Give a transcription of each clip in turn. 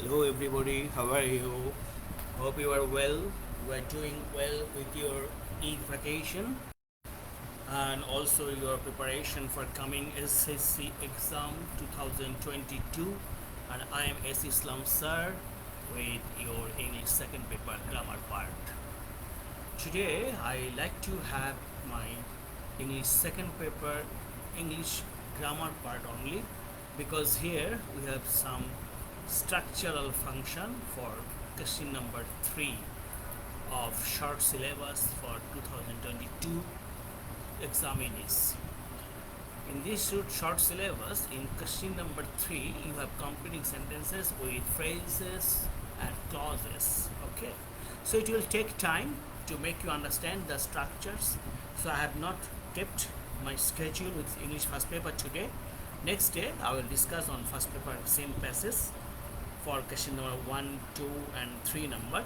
Hello everybody, how are you? Hope you are well. You are doing well with your Eid vacation and also your preparation for coming HSC exam 2022. And I am S. Islam Sir with your English second paper grammar part. Today I like to have my English second paper English grammar part only, because here we have some structural function for question number 3 of short syllabus for 2022 examinees. In this short syllabus, in question number 3, you have completing sentences with phrases and clauses. Okay, so it will take time to make you understand the structures. So I have not kept my schedule with English first paper today. Next day, I will discuss on first paper same passage for question number 1, 2, and 3 number.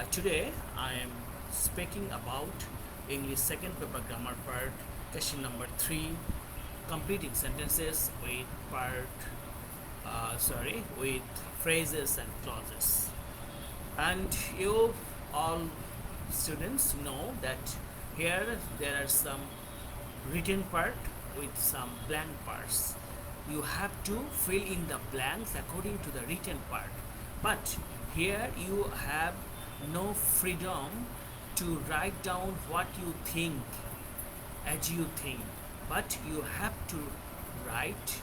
Today, I am speaking about English second paper grammar part, question number 3, completing sentences with with phrases and clauses. And you all students know that here there are some written part with some blank parts. You have to fill in the blanks according to the written part, but here you have no freedom to write down what you think as you think, but you have to write,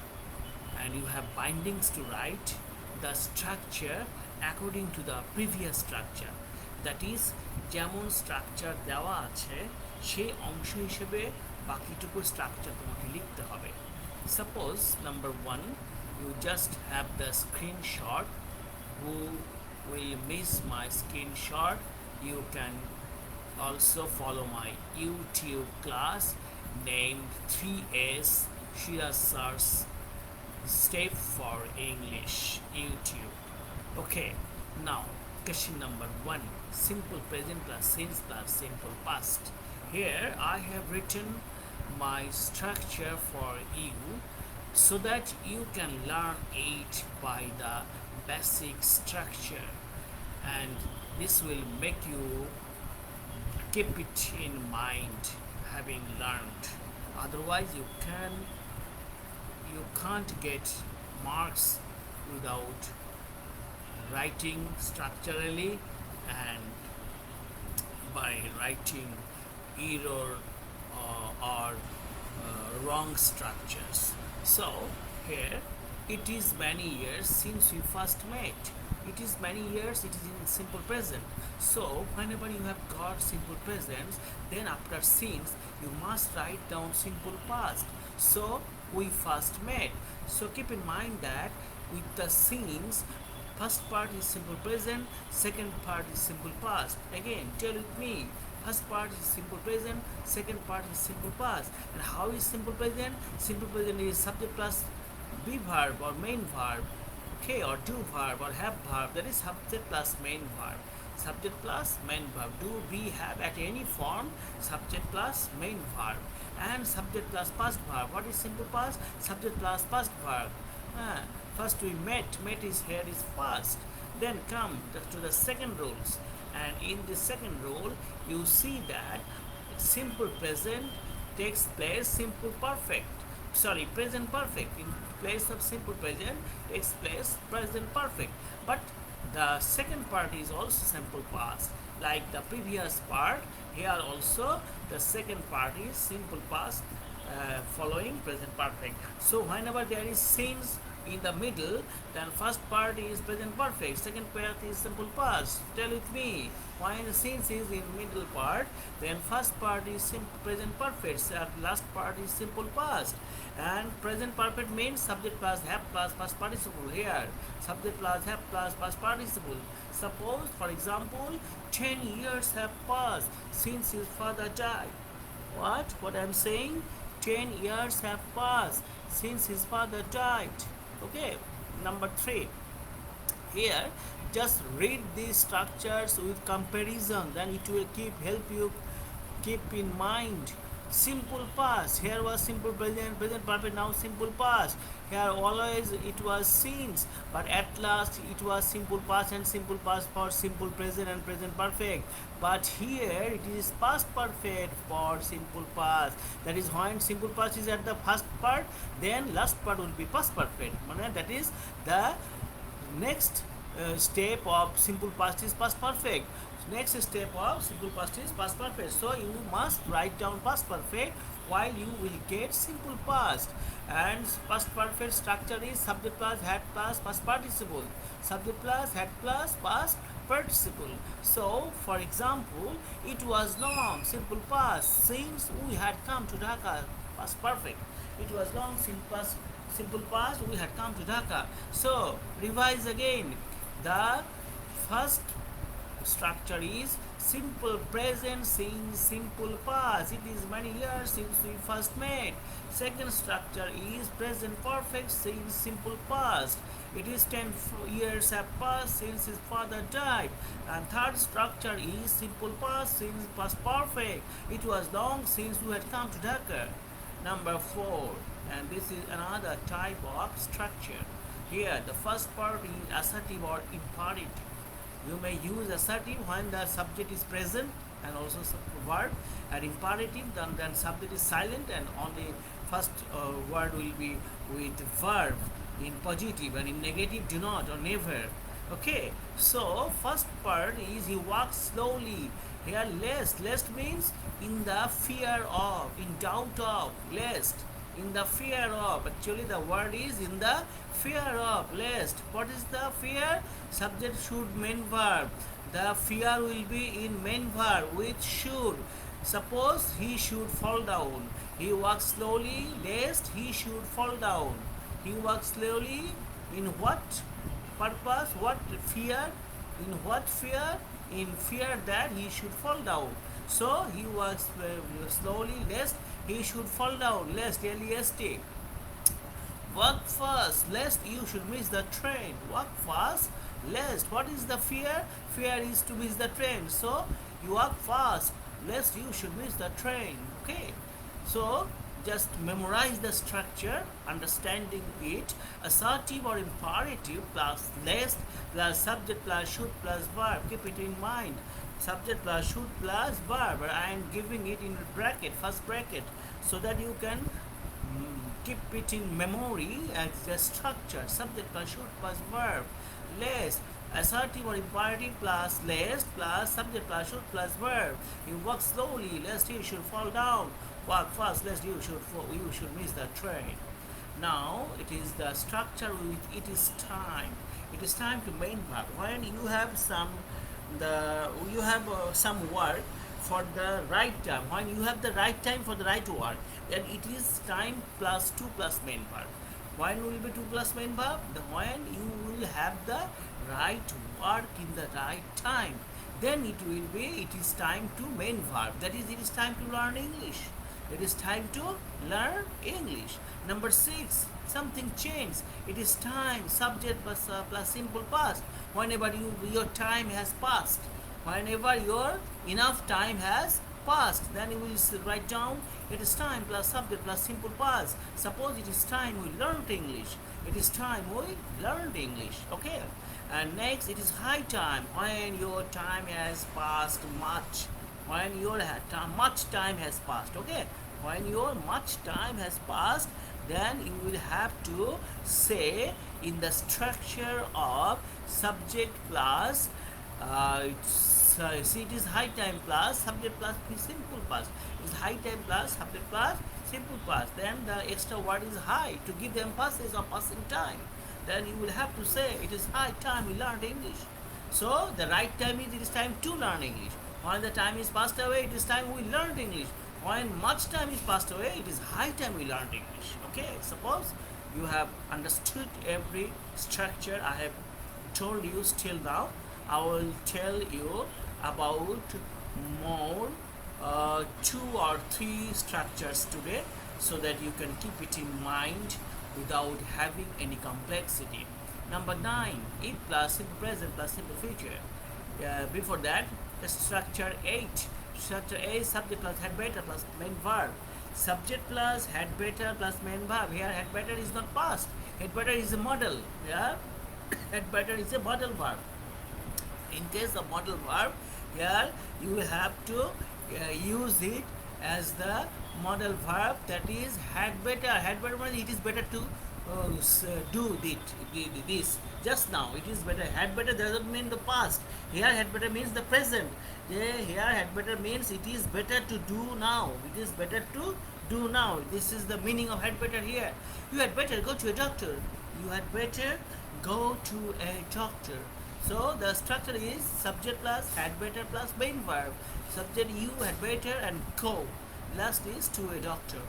and you have bindings to write the structure according to the previous structure. That is, যেমন structure দেওয়া আছে সেই অংশ হিসেবে বাকিটুকু structure তোমাকে লিখতে হবে. Suppose number 1, you just have the screenshot. Who will miss my screenshot, you can also follow my YouTube class named 3S Shiraz Sir's Step for English YouTube. Okay, now question number 1, simple present plus since plus simple past. Here I have written my structure for you so that you can learn it by the basic structure, and this will make you keep it in mind having learned. Otherwise you can't get marks without writing structurally and by writing error or wrong structures. So here it is many years since we first met. It is many years, it is in simple present. So whenever you have got simple present, then after since you must write down simple past. So we first met. So keep in mind that with the since, first part is simple present, second part is simple past. Again, tell with me. First part is simple present, second part is simple past. And how is simple present? Simple present is subject plus be verb or main verb, okay, or do verb or have verb. That is subject plus main verb. Subject plus main verb. Do, be, have at any form, subject plus main verb. And subject plus past verb. What is simple past? Subject plus past verb. First we met. Met is here is past. Then come to the second rules. And in the second rule, you see that simple present takes place simple perfect. Sorry, present perfect. In place of simple present takes place present perfect. But the second part is also simple past. Like the previous part, here also the second part is simple past following present perfect. So whenever there is since in the middle, then first part is present perfect, second part is simple past. Tell with me, when the since is in middle part, then first part is present perfect, last part is simple past. And present perfect means subject plus have plus past participle. Here subject plus have plus past participle. Suppose for example 10 years have passed since his father died. What I'm saying, 10 years have passed since his father died. Okay, number 3, here just read these structures with comparison, then it will help you keep in mind simple past. Here was simple present, present perfect, now simple past. Here always it was since, but at last it was simple past and simple past for simple present and present perfect. But here it is past perfect for simple past. That is when simple past is at the first part, then last part will be past perfect. That is the next step of simple past is past perfect. Next step of simple past is past perfect. So you must write down past perfect while you will get simple past. And past perfect structure is subject plus had plus past participle. Subject plus had plus past participle. So for example, it was long simple past since we had come to Dhaka, past perfect. It was long simple past we had come to Dhaka. So revise again. The first structure is simple present since simple past. It is many years since we first met. Second structure is present perfect since simple past. It is 10 years have passed since his father died. And third structure is simple past since past perfect. It was long since we had come to Dhaka. Number 4, and this is another type of structure. Here the first part is assertive or imperative. You may use assertive when the subject is present and also verb, and imperative then subject is silent and only first word will be with verb in positive, and in negative do not or never. Okay, so first part is he walks slowly. Here lest means in the fear of, in doubt of, lest, in the fear of. Actually the word is in the fear of, lest. What is the fear? Subject should main verb. The fear will be in main verb which should. Suppose he should fall down. He walks slowly lest he should fall down. He walks slowly in what purpose? What fear? In what fear? In fear that he should fall down. So he walks slowly lest he should fall down. Lest, L-E-S-T. Walk fast lest you should miss the train. Walk fast lest. What is the fear? Fear is to miss the train. So you walk fast lest you should miss the train. Okay. So just memorize the structure, understanding it. Assertive or imperative plus lest plus subject plus should plus verb. Keep it in mind. Subject plus should plus verb. I am giving it in bracket, first bracket, so that you can keep it in memory as the structure. Subject plus should plus verb. Lest, assertive or imperative plus lest plus subject plus should plus verb. You walk slowly lest you should fall down. Walk fast lest you should miss the train. Now it is the structure with it is time. It is time to main verb. When you have some work for the right time. When you have the right time for the right work, then it is time plus 2 plus main verb. When will be 2 plus main verb? When you will have the right work in the right time, then it will be, it is time to main verb. That is, it is time to learn English. It is time to learn English. Number 6, something changed. It is time, subject plus simple past. Whenever your time has passed, whenever your enough time has passed, then you will write down it is time plus subject plus simple past. Suppose it is time we learned English. It is time we learned English. Okay. And next, it is high time. When your time has passed much. When your much time has passed. Okay. When your much time has passed, then you will have to say in the structure of subject plus see, it is high time plus subject plus simple past. It is high time plus subject plus simple past. Then the extra word is high to give the emphasis of passing time. Then you will have to say it is high time we learned English. So the right time is it is time to learn English. When the time is passed away, it is time we learned English. When much time is passed away, it is high time we learned English. Okay, suppose you have understood every structure I have told you till now. I will tell you about more 2 or 3 structures today, so that you can keep it in mind without having any complexity. Number 9, if plus simple present plus simple future. Before that, the structure 8, Structure A is subject plus had better plus main verb. Subject plus had better plus main verb. Here had better is not past. Had better is a model. Yeah, had better is a model verb. In case of model verb, here you will have to use it as the model verb, that is had better. Had better means it is better to do this just now. It is better. Had better doesn't mean the past. Here had better means the present. Here had better means it is better to do now. It is better to do now. This is the meaning of had better here. You had better go to a doctor. You had better go to a doctor. So the structure is subject plus had better plus main verb. Subject you had better and go. Last is to a doctor.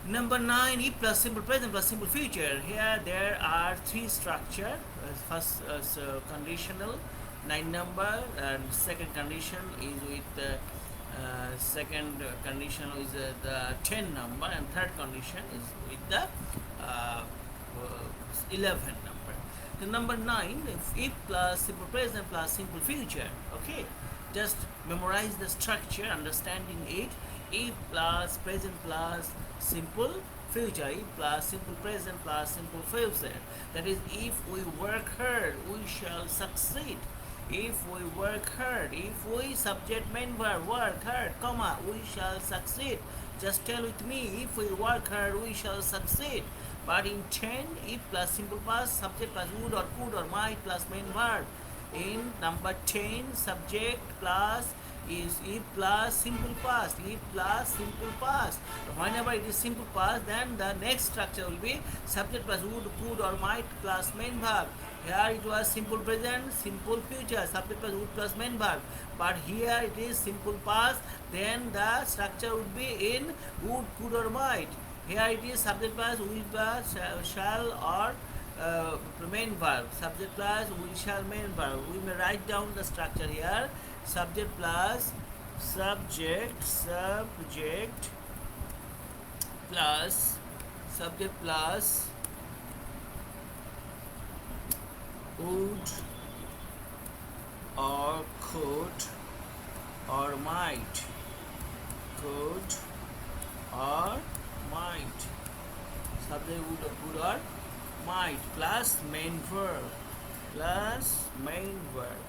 Number 9, if plus simple present plus simple future. Here there are three structure. First conditional 9 number, and second condition is with second condition is the 10 number, and third condition is with the 11 number. The number 9, if plus simple present plus simple future. Okay, just memorize the structure, understanding it. If plus present plus simple future. If plus simple present plus simple future. That is, if we work hard, we shall succeed. If we work hard, if we subject main verb work hard, comma, we shall succeed. Just tell with me, if we work hard, we shall succeed. But in 10, if plus simple past, subject plus would or could or might plus main verb. In number 10, subject plus is if plus simple past. If plus simple past. Whenever it is simple past, then the next structure will be subject plus would, could or might plus main verb. Here it was simple present, simple future, subject plus would plus main verb. But here it is simple past, then the structure would be in would, could or might. Here it is subject plus will plus shall or main verb. Subject plus will shall main verb. We may write down the structure here. Subject plus subject, subject plus subject plus would or could or might. Could or might. Subject would or could or might plus main verb. Plus main verb.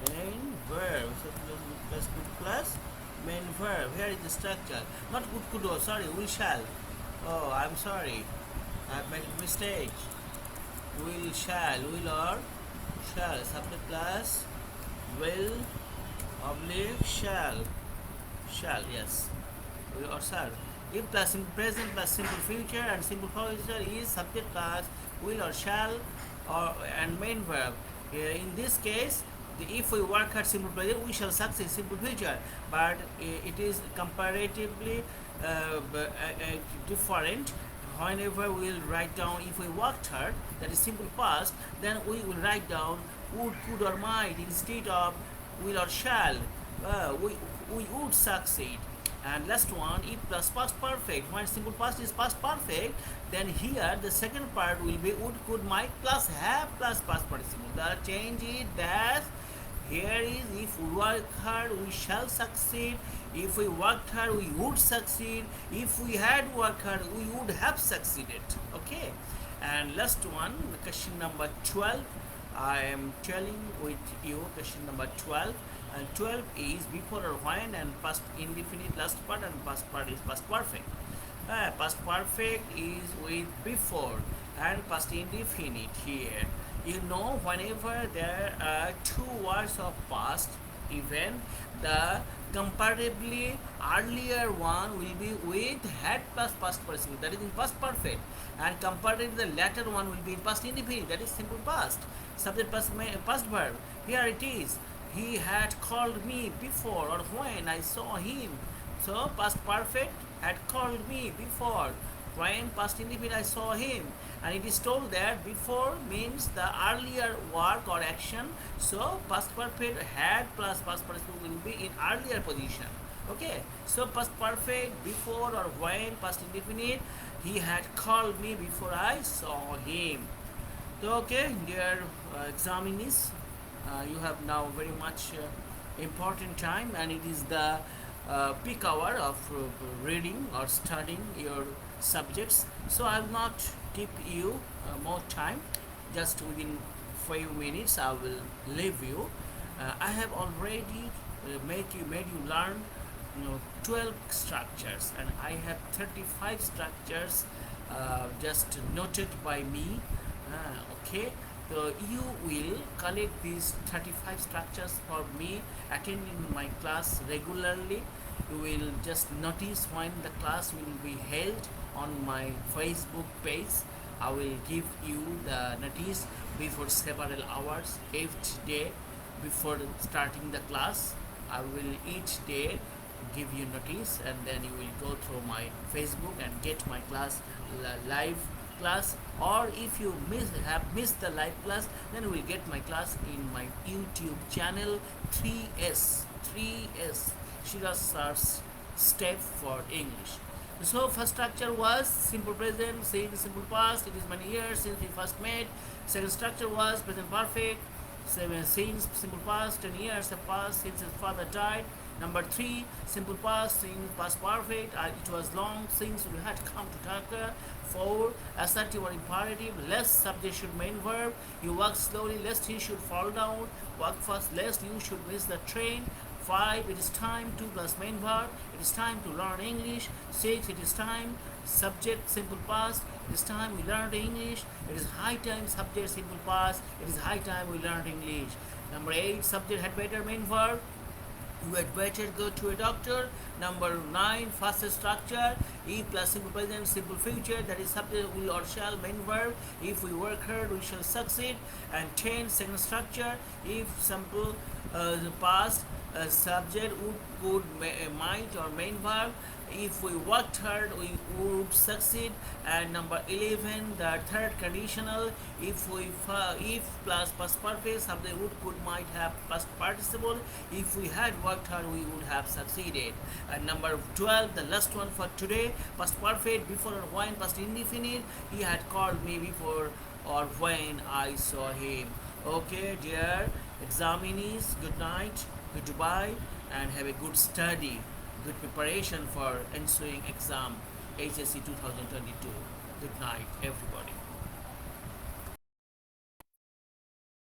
Main verb. So plus could plus main verb. Here is the structure. Not could or sorry, will shall. Oh, I'm sorry. I've made a mistake. Will shall, will or shall. Subject plus will oblique shall. Shall, yes. Will or shall. If plus simple present plus simple future and simple future is subject plus will or shall or and main verb. In this case, if we work hard simple present, we shall succeed simple future. But it is comparatively different. Whenever we will write down if we worked hard, that is simple past, then we will write down would, could or might instead of will or shall. We would succeed. And last one, if plus past perfect. When simple past is past perfect, then here the second part will be would, could, might plus have plus past participle. The change is that here is if we work hard, we shall succeed. If we worked hard, we would succeed. If we had worked hard, we would have succeeded. Okay. And last one, question number 12. I am telling with you question number 12. And 12 is before or when, and past indefinite last part, and past part is past perfect. Past perfect is with before and past indefinite here. You know, whenever there are two words of past, even the comparatively earlier one will be with had plus past participle, that is in past perfect, and comparatively the latter one will be in past indefinite, that is simple past. Subject past verb. Here it is. He had called me before or when I saw him. So past perfect had called me before. When past indefinite I saw him. And it is told that before means the earlier work or action. So past perfect had plus past participle will be in earlier position. Okay. So past perfect before or when, past indefinite, he had called me before I saw him. So okay, dear examinees, you have now very much important time, and it is the peak hour of reading or studying your subjects. So I will not keep you more time. Just within 5 minutes, I will leave you. I have already made you learn 12 structures, and I have 35 structures just noted by me. Okay, so you will collect these 35 structures for me, attending my class regularly. You will just notice when the class will be held on my Facebook page. I will give you the notice before several hours each day before starting the class. I will each day give you notice, and then you will go through my Facebook and get my class, live class. Or if you have missed the live class, then you will get my class in my YouTube channel. 3S Shira Sar's step for English. So first structure was simple present, saying simple past. It is many years since we first met. Second structure was present perfect. Seven since simple past, 10 years have passed since his father died. Number 3, simple past, since past perfect. It was long since we had come to Dhaka. 4, assertive or imperative, less subject should main verb. You walk slowly lest he should fall down. Walk fast lest you should miss the train. 5, it is time, 2 plus main verb. It is time to learn English. 6, it is time, subject simple past. It is time we learned English. It is high time, subject simple past. It is high time we learned English. Number 8, subject had better main verb. You had better go to a doctor. Number 9, fastest structure. E plus simple present, simple future. That is subject will or shall main verb. If we work hard, we shall succeed. And 10, second structure. If simple past, subject would, could, might or main verb. If we worked hard, we would succeed. And number 11, the third conditional. If plus past perfect, subject would, could, might have past participle. If we had worked hard, we would have succeeded. And number 12, the last one for today, past perfect, before or when, past indefinite. He had called me before or when I saw him. Okay, dear examinees, good night, goodbye, and have a good study, good preparation for ensuing exam HSC 2022. Good night, everybody.